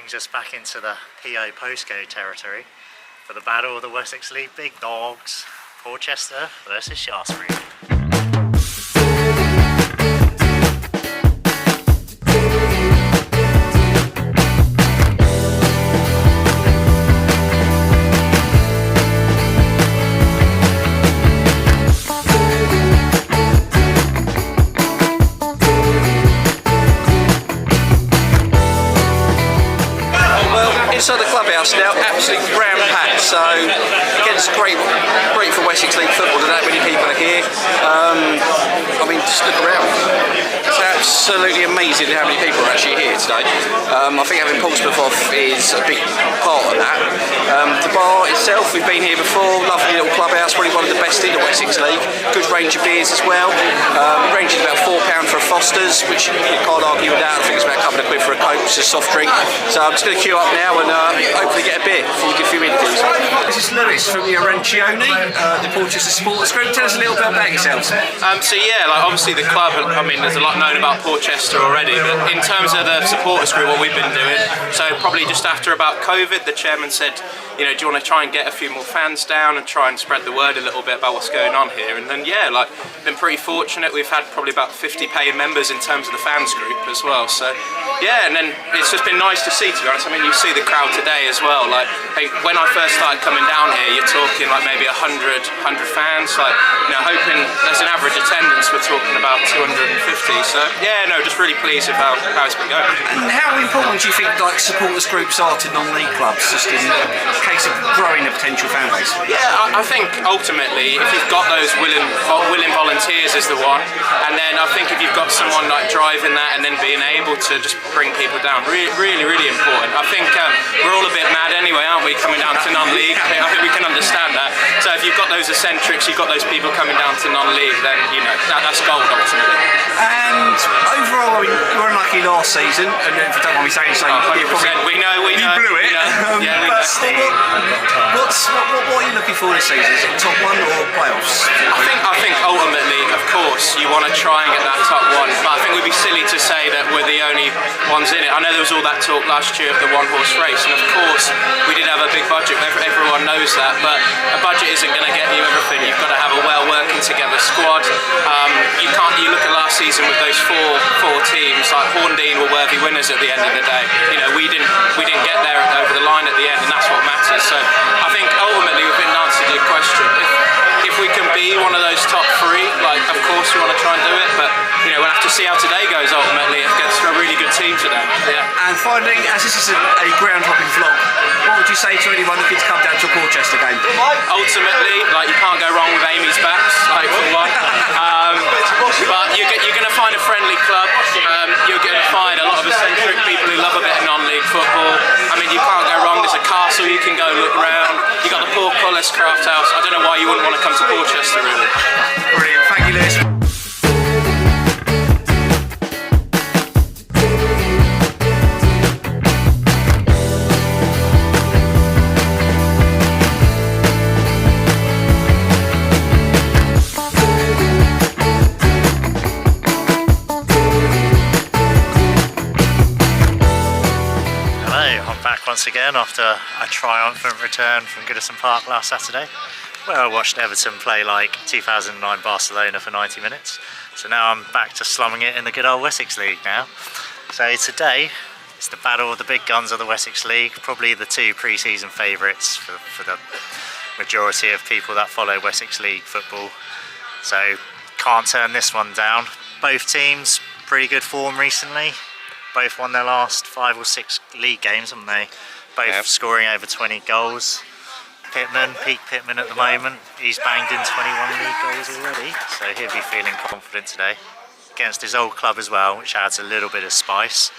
brings us back into the PO postcode territory for the battle of the Wessex League Big Dogs, Portchester versus Shaftesbury. Inside the clubhouse now, absolutely brown packed. So again, it's great for Wessex League football that many people are here. I mean, just look around. It's absolutely amazing how many people are actually here today. I think having Portsmouth off is a big part of that. The bar itself, we've been here before. Lovely little clubhouse, probably one of the best in the Wessex League. Good range of beers as well. Ranging about £4 for a Foster's, which you can't argue with that. I think it's about a couple of quid for a Coke, just a soft drink. So I'm just going to queue up now and hopefully get a beer before we give a few interviews. This is Lewis from the Arancioni, the Porchester Supporters Group. Tell us a little bit about yourselves. So yeah, like obviously the club, I mean there's a lot known about Porchester already, but in terms of the supporters group, what we've been doing, so probably just after about COVID, the chairman said, you know, do you want to try and get a few more fans down and try and spread the word a little bit about what's going on here? And then yeah, like been pretty fortunate. We've had probably about 50 paying members in terms of the fans group as well. So yeah, and then it's just been nice to see, to be honest. I mean, you see the crowd today as well. Like hey, when I first started coming down here, you're talking like maybe 100 fans. Like, you know, hoping there's an average attendance, we're talking about 250. So yeah, no, just really pleased with how it's been going. And how important do you think like supporters groups are to non-league clubs, just in case of growing a potential fan base? Yeah, I think ultimately if you've got those willing volunteers is the one, and then I think if you've got someone like driving that and then being able to just bring people down, really important. I think we're all a bit mad anyway, aren't we, coming down to non-league? I think we can understand that. So if you've got those eccentrics, you've got those people coming down to non-league, then you know that's gold ultimately. And overall, I mean, you were unlucky last season, and if you don't mind me saying so, you blew it. Yeah, we know. What are you looking for this season? Is it top one or playoffs? I think ultimately, of course, you want to try and get that top one, but I think we'd be silly to say that we're the only ones in it. I know there was all that talk last year of the one-horse race, and of course, we did have a big budget. Everyone knows that, but a budget isn't going to get you everything. You've got to have a well-working together squad. You look at last season with those four teams. Like Horndean were worthy winners at the end of the day. You know, we didn't get there over the line at the end, and that's what matters. So I think ultimately, within answer to your question, if we can be one of those top three, like of course we want to try and do it, but you know we'll have to see how today goes ultimately against a really good team today. Yeah. And finally, as this is a ground hopping vlog, what would you say to anyone looking to come down to a Porchester game? Ultimately, like you can't go wrong with Amy's backs, like for one. But you're going to find a friendly club. You're going to find a lot of eccentric people who love a bit of non-league football. I mean, you can't go wrong. There's a castle you can go look around. You got the Portchester Craft House. I don't know why you wouldn't want to come to Porchester, really. Brilliant. Thank you, Lewis. Once again after a triumphant return from Goodison Park last Saturday, where I watched Everton play like 2009 Barcelona for 90 minutes. So now I'm back to slumming it in the good old Wessex League now. So today it's the battle of the big guns of the Wessex League, probably the two pre-season favourites for the majority of people that follow Wessex League football. So can't turn this one down. Both teams pretty good form recently. Both won their last 5 or 6 league games, haven't they? Both scoring over 20 goals. Peak Pitman at the moment, he's banged in 21 league goals already, so he'll be feeling confident today against his old club as well, which adds a little bit of spice.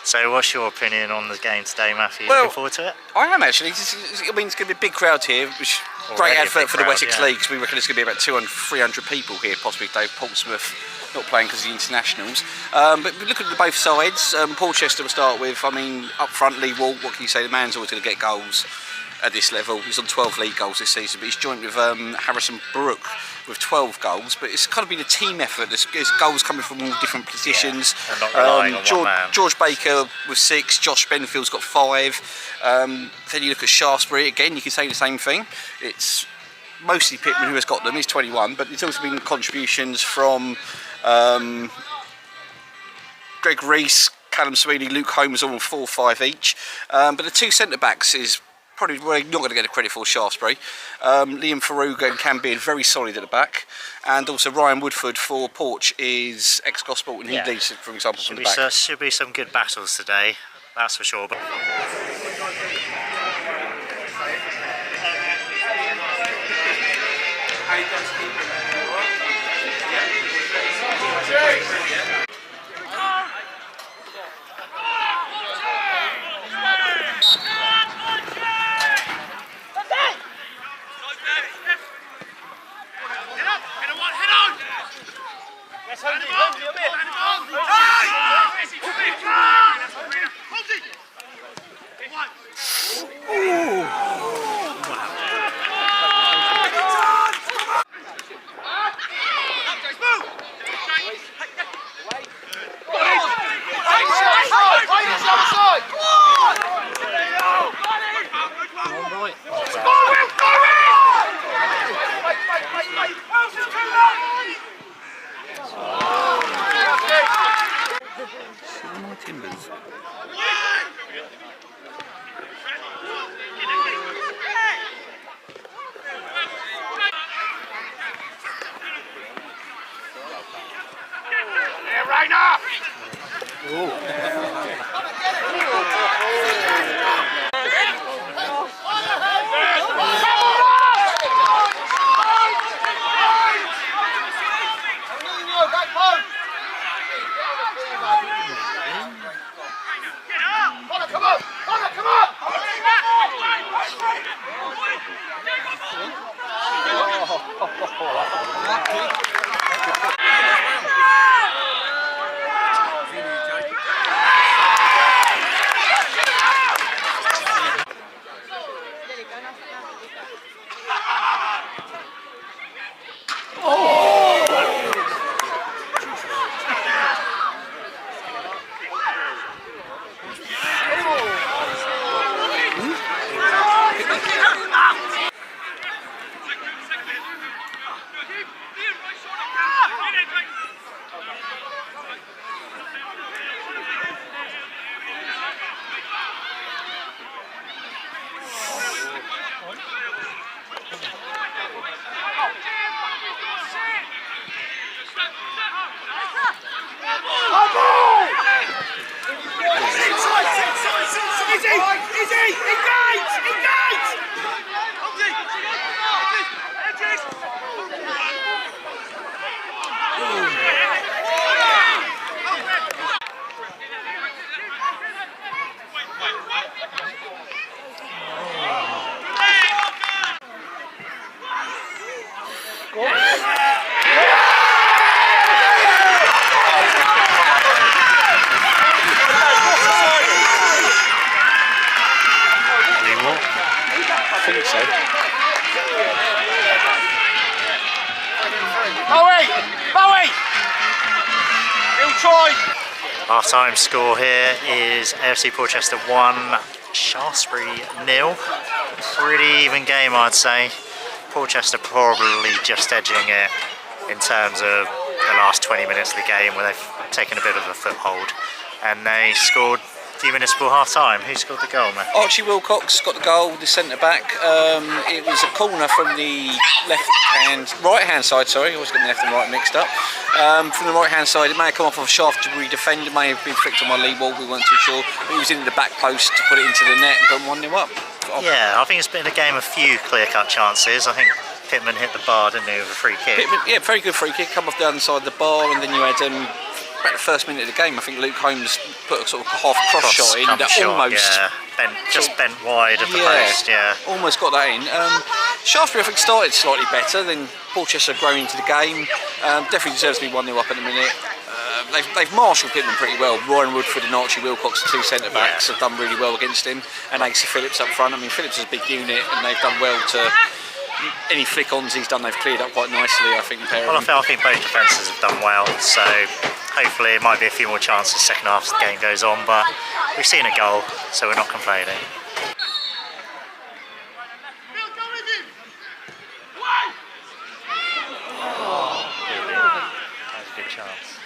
So what's your opinion on the game today, Matthew? Looking forward to it? I am actually. I mean, it's going to be a big crowd here, which great advert for the Wessex League, because we reckon it's going to be about 200, 300 people here, possibly. Dave Portsmouth not playing because of the internationals. But look at both sides. Portchester to start with. I mean, up front, Lee Walt, what can you say? The man's always going to get goals. at this level. He's on 12 league goals this season, but he's joint with Harrison Brook with 12 goals. But it's kind of been a team effort. There's goals coming from all different positions. And not relying on one man. George Baker with 6, Josh Benfield's got 5. Then you look at Shaftesbury again, you can say the same thing. It's mostly Pitman who has got them, he's 21, but it's also been contributions from Greg Rees, Callum Sweeney, Luke Holmes, all 4 or 5 each. But the 2 centre backs is probably we're not going to get the credit for Shaftesbury. Liam Faruga and Cam Beard very solid at the back, and also Ryan Woodford for Porch is ex-Gospel, and he leads, for example, from the back. Should be some good battles today, that's for sure. But half-time score here is AFC Portchester 1, Shaftesbury 0. Pretty even game, I'd say. Portchester probably just edging it in terms of the last 20 minutes of the game, where they've taken a bit of a foothold, and they scored a few minutes before half-time. Who scored the goal, man? Archie Wilcox got the goal, the centre-back. It was a corner from the right-hand side, sorry, I always getting left and right mixed up. From the right-hand side, it may have come off of a Shaftesbury defender, may have been flicked on my lead ball, we weren't too sure. But he was in the back post to put it into the net and put 1-0 up. Yeah, I think it's been a game of few clear-cut chances. I think Pitman hit the bar, didn't he, with a free kick? Pitman, yeah, very good free kick, come off the other side of the bar, and then you had about the first minute of the game, I think Luke Holmes put a sort of half cross shot in that almost bent wide of the post, almost got that in. Shaftesbury I think started slightly better, then Portchester growing into the game. Definitely deserves to be 1-0 up in a minute. they've marshalled Pitman pretty well. Ryan Woodford and Archie Wilcox, the two centre backs, have done really well against him, and AC Phillips up front. I mean, Phillips is a big unit, and they've done well to. Any flick-ons he's done, they've cleared up quite nicely, I think. Well, I think both defences have done well, so hopefully it might be a few more chances second half as the game goes on, but we've seen a goal, so we're not complaining. Oh, that was a good chance.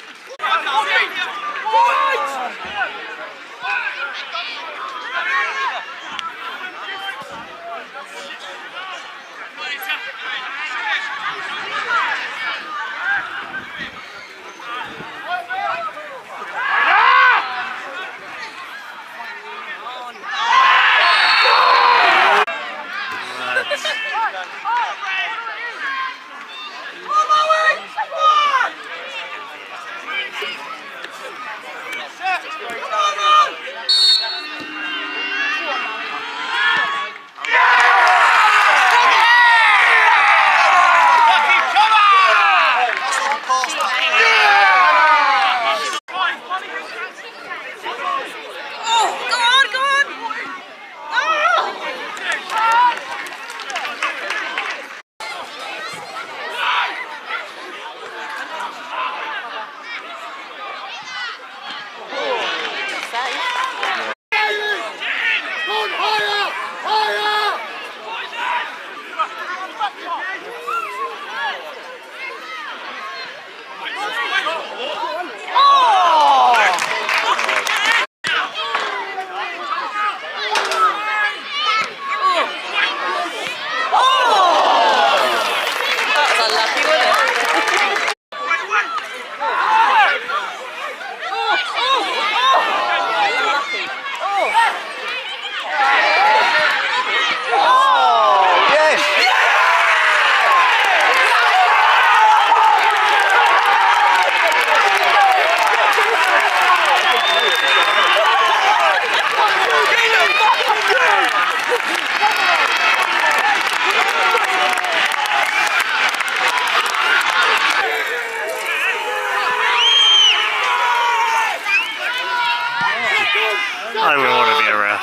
I wouldn't want to be a ref.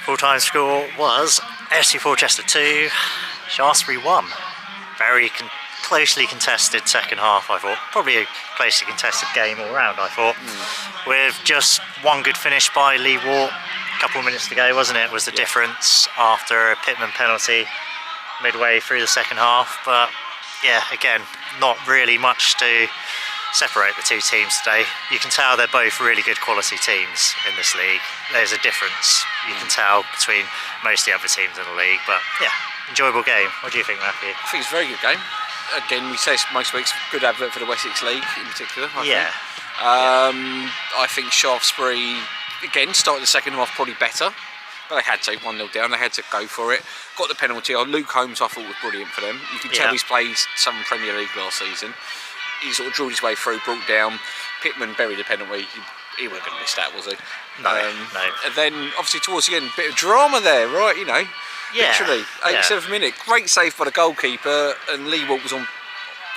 Full-time score was AFC Portchester 2, Shaftesbury 1. Very closely contested second half, I thought. Probably a closely contested game all round, I thought. With just one good finish by Lee Watt, a couple of minutes to go, wasn't it? Was the difference after a Pitman penalty midway through the second half. But yeah, again, not really much to separate the two teams today. You can tell they're both really good quality teams in this league. There's a difference you can tell between most of the other teams in the league, but yeah, enjoyable game. What do you think, Matthew? I think it's a very good game. Again, we say most weeks, good advert for the Wessex League in particular. I think. I think Shaftesbury, again, started the second half probably better, but they had to, 1-0 down, they had to go for it. Got the penalty. Luke Holmes, I thought, was brilliant for them. You can tell he's played some Premier League last season. He sort of drilled his way through, brought down. Pitman buried the penalty. He wasn't going to miss that, was he? No. And then, obviously, towards the end, a bit of drama there, right? You know, literally, 87th minute. Great save by the goalkeeper, and Lee Watt was on.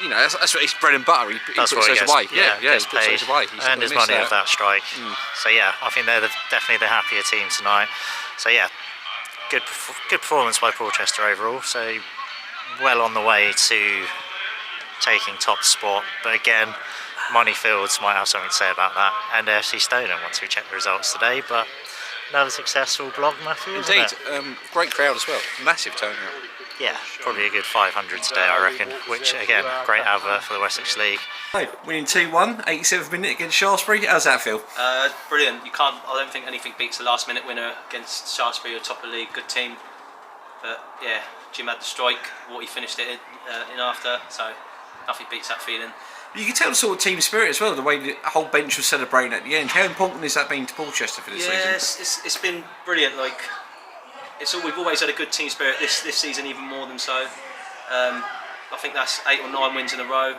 You know, that's what his bread and butter. He puts those away. He puts those away. And his money off that strike. So yeah, I think they're definitely the happier team tonight. So yeah, good performance by Portchester overall. So well on the way to taking top spot, but again, Moneyfields might have something to say about that, and AFC Stoneham once we check the results today. But another successful blog, Matthew. Indeed, great crowd as well, massive turnout. Yeah, probably a good 500 today, I reckon. Which again, great advert for the Wessex League. Winning 2-1, 87th minute against Shaftesbury. How's that feel? Brilliant. You can't. I don't think anything beats the last-minute winner against Shaftesbury, a top of the league, good team. But yeah, Jim had the strike. What he finished it in after, so. Nothing beats that feeling. You can tell the sort of team spirit as well, the way the whole bench was celebrating at the end. How important has that been to Portchester for this season? Yeah, it's been brilliant. Like, we've always had a good team spirit. This season even more than so. I think that's 8 or 9 wins in a row.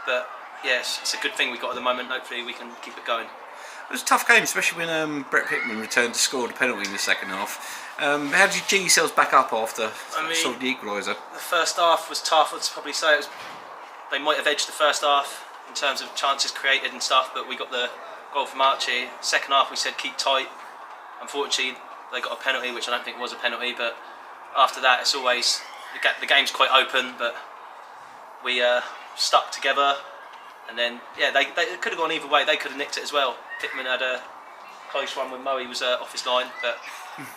But yes, it's a good thing we've got at the moment. Hopefully we can keep it going. It was a tough game, especially when Brett Pitman returned to score the penalty in the second half. How did you G yourselves back up after sort of the equaliser? The first half was tough. I'd probably say they might have edged the first half in terms of chances created and stuff, but we got the goal from Archie. Second half we said keep tight. Unfortunately they got a penalty, which I don't think was a penalty, but after that it's always, the game's quite open, but we stuck together, and then yeah, they could have gone either way. They could have nicked it as well. Pitman had a close one when Moe was off his line, but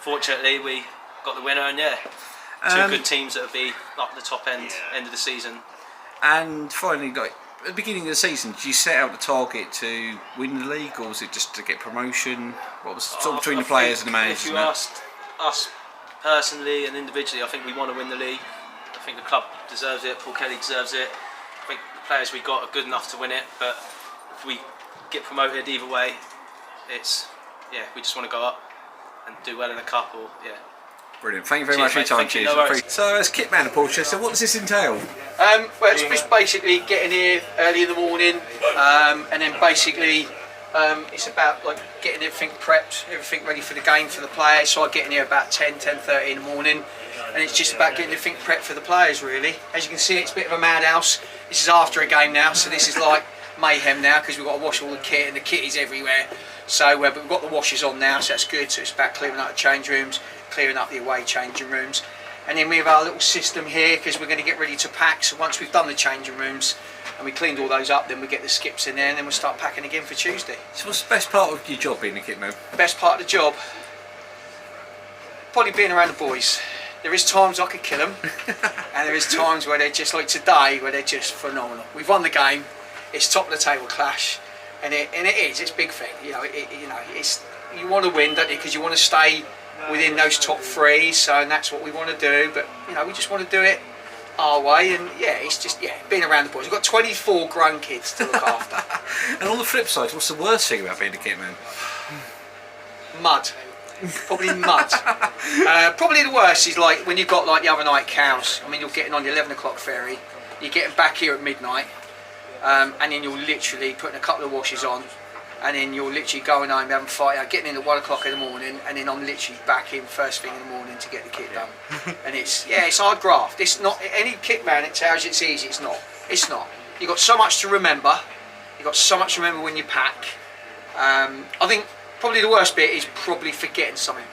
fortunately we got the winner, and yeah, two good teams that will be up the top end of the season. And finally, like at the beginning of the season, did you set out the target to win the league, or was it just to get promotion? What was sort of between the players and the managers? If you asked us personally and individually, I think we want to win the league. I think the club deserves it. Paul Kelly deserves it. I think the players we got are good enough to win it. But if we get promoted either way, we just want to go up and do well in the cup, or Brilliant. Thank you very much for your time. Cheers. So, as kit man of Portchester, what does this entail? Well, it's just basically getting here early in the morning, and then basically it's about like getting everything prepped, everything ready for the game for the players. So I get in here about 10:30 in the morning, and it's just about getting everything prepped for the players really. As you can see, it's a bit of a madhouse. This is after a game now, so this is like mayhem now because we've got to wash all the kit, and the kit is everywhere. So, but we've got the washers on now, so that's good. So it's about clearing up the change rooms, clearing up the away changing rooms, and then we have our little system here because we're going to get ready to pack. So once we've done the changing rooms and we cleaned all those up, then we get the skips in there, and then we'll start packing again for Tuesday. So what's the best part of your job being a kit man? Best part of the job? Probably being around the boys. There is times I could kill them, and there is times where they're just like today, where they're just phenomenal. We've won the game. It's top of the table clash, and it's big thing. You want to win, don't you? Because you want to stay within those top 3. So and that's what we want to do. But we just want to do it our way, and it's just being around the boys. We've got 24 grown kids to look after. And on the flip side, what's the worst thing about being a kit man? Mud. Probably mud. Probably the worst is like when you've got like the other night cows. I mean, you're getting on the 11 o'clock ferry, you're getting back here at midnight, and then you're literally putting a couple of washes on, and then you're literally going home having fire, getting in at 1 o'clock in the morning, and then I'm literally back in first thing in the morning to get the kit done. And it's hard graft. It's not any kit man that tells you it's easy. It's not. It's not. You've got so much to remember. You've got so much to remember when you pack. I think probably the worst bit is probably forgetting something.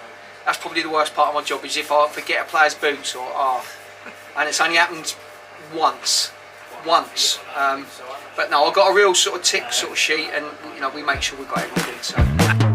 That's probably the worst part of my job, is if I forget a player's boots and it's only happened once. But no, I've got a real sort of tick sort of sheet, and we make sure we've got everything. So.